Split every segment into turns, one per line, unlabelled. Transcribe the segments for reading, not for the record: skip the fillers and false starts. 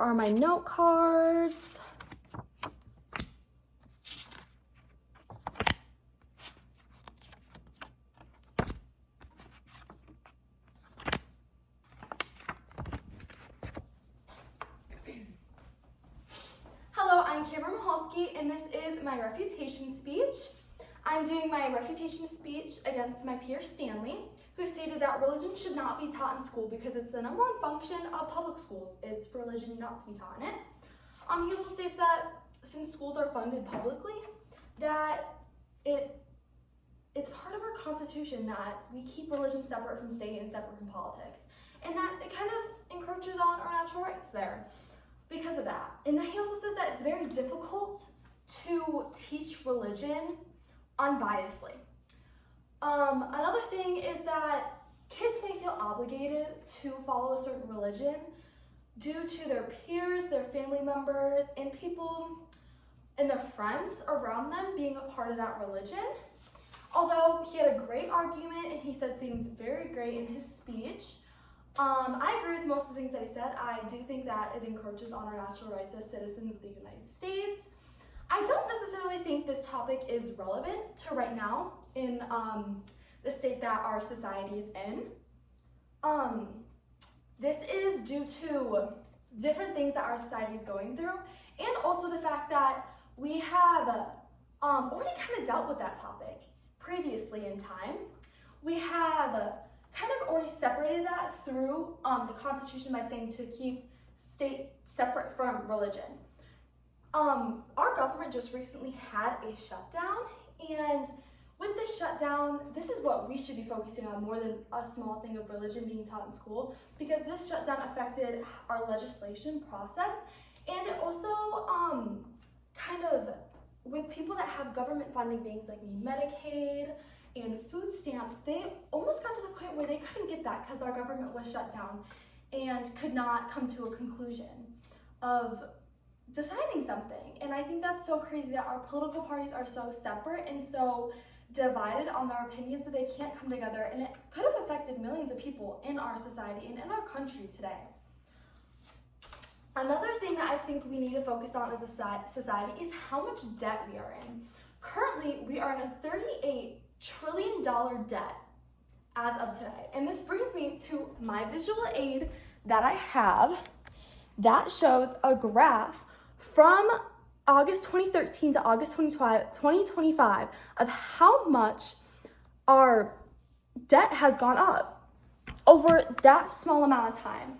are my note cards. Hello, I'm Cameron Mahalski, and this is my refutation speech. I'm doing my refutation speech against my peer Stanley, who stated that religion should not be taught in school because it's the number one function of public schools is for religion not to be taught in it. He also states that since schools are funded publicly, that it's part of our Constitution that we keep religion separate from state and separate from politics, and that it kind of encroaches on our natural rights there because of that. And then he also says that it's very difficult to teach religion unbiasedly. Another thing is that kids may feel obligated to follow a certain religion due to their peers, their family members, and people and their friends around them being a part of that religion. Although he had a great argument and he said things very great in his speech, I agree with most of the things that he said. I do think that it encroaches on our natural rights as citizens of the United States. I don't necessarily think this topic is relevant to right now in the state that our society is in. This is due to different things that our society is going through, and also the fact that we have already kind of dealt with that topic previously in time. We have kind of already separated that through the Constitution by saying to keep state separate from religion. Our government just recently had a shutdown, and with this shutdown, this is what we should be focusing on more than a small thing of religion being taught in school, because this shutdown affected our legislation process, and it also kind of, with people that have government funding things like Medicaid and food stamps, they almost got to the point where they couldn't get that because our government was shut down and could not come to a conclusion of deciding something. And I think that's so crazy that our political parties are so separate and so divided on their opinions that they can't come together, and it could have affected millions of people in our society and in our country today. Another thing that I think we need to focus on as a society is how much debt we are in. Currently, we are in a $38 trillion debt as of today. And this brings me to my visual aid that I have that shows a graph from August 2013 to August 2025 of how much our debt has gone up over that small amount of time.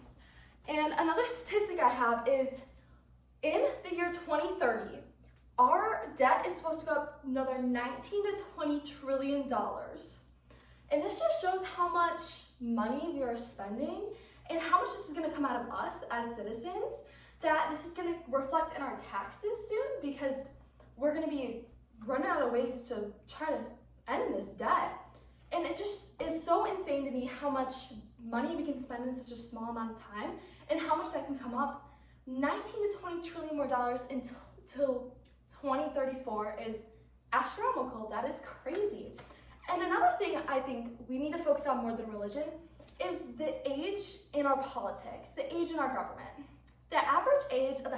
And another statistic I have is in the year 2030, our debt is supposed to go up another $19 to $20 trillion. And this just shows how much money we are spending and how much this is going to come out of us as citizens, that this is going to reflect in our taxes soon because we're going to be running out of ways to try to end this debt. And it just is so insane to me how much money we can spend in such a small amount of time and how much that can come up. 19 to 20 trillion more dollars until 2034 is astronomical. That is crazy. And another thing I think we need to focus on more than religion is the age in our politics, the age in our government. The average age of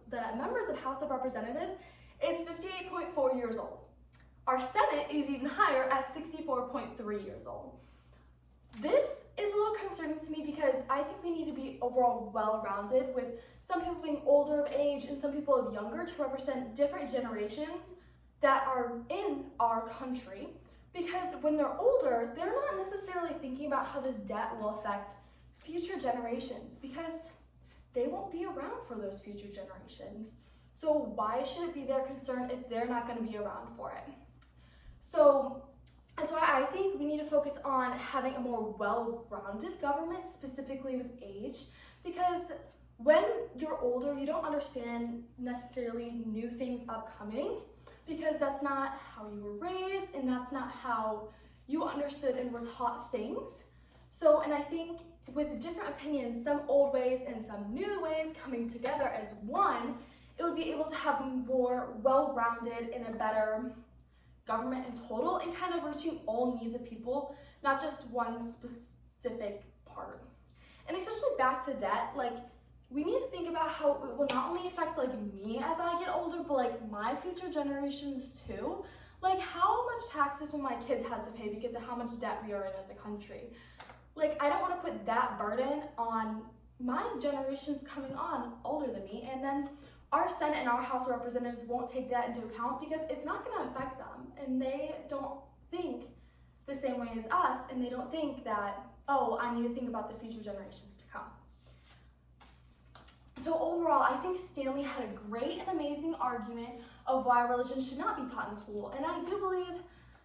the members of House of Representatives is 58.4 years old. Our Senate is even higher at 64.3 years old. This is a little concerning to me because I think we need to be overall well-rounded, with some people being older of age and some people of younger, to represent different generations that are in our country. Because when they're older, they're not necessarily thinking about how this debt will affect future generations, because they won't be around for those future generations. So why should it be their concern if they're not going to be around for it? So that's why I think we need to focus on having a more well-rounded government, specifically with age, because when you're older, you don't understand necessarily new things upcoming, because that's not how you were raised and that's not how you understood and were taught things. So, and I think with different opinions, some old ways and some new ways coming together as one, it would be able to have a more well-rounded and a better government in total, and kind of reaching all needs of people, not just one specific part. And especially back to debt, like we need to think about how it will not only affect like me as I get older, but like my future generations too. Like how much taxes will my kids have to pay because of how much debt we are in as a country? Like I don't want to put that burden on my generations coming on older than me, and then our Senate and our House of Representatives won't take that into account because it's not going to affect them, and they don't think the same way as us, and they don't think that, oh, I need to think about the future generations to come. So overall, I think Stanley had a great and amazing argument of why religion should not be taught in school, and I do believe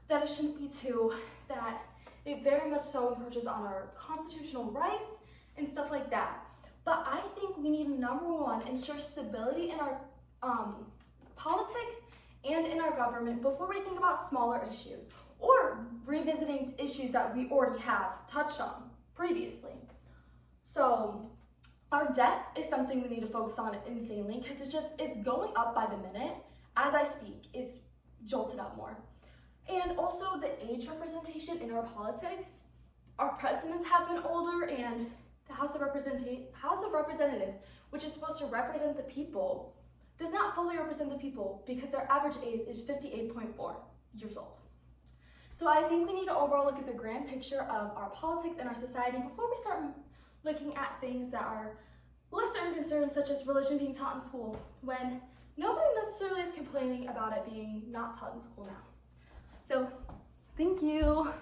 that it shouldn't be too, that it very much so encroaches on our constitutional rights and stuff like that. But I think we need to, number one, ensure stability in our politics and in our government before we think about smaller issues or revisiting issues that we already have touched on previously. So our debt is something we need to focus on insanely because it's going up by the minute. As I speak, it's jolted up more. And also the age representation in our politics. Our presidents have been older, and the House of Representatives, which is supposed to represent the people, does not fully represent the people because their average age is 58.4 years old. So I think we need to overall look at the grand picture of our politics and our society before we start looking at things that are lesser in concern, such as religion being taught in school, when nobody necessarily is complaining about it being not taught in school now. So, thank you.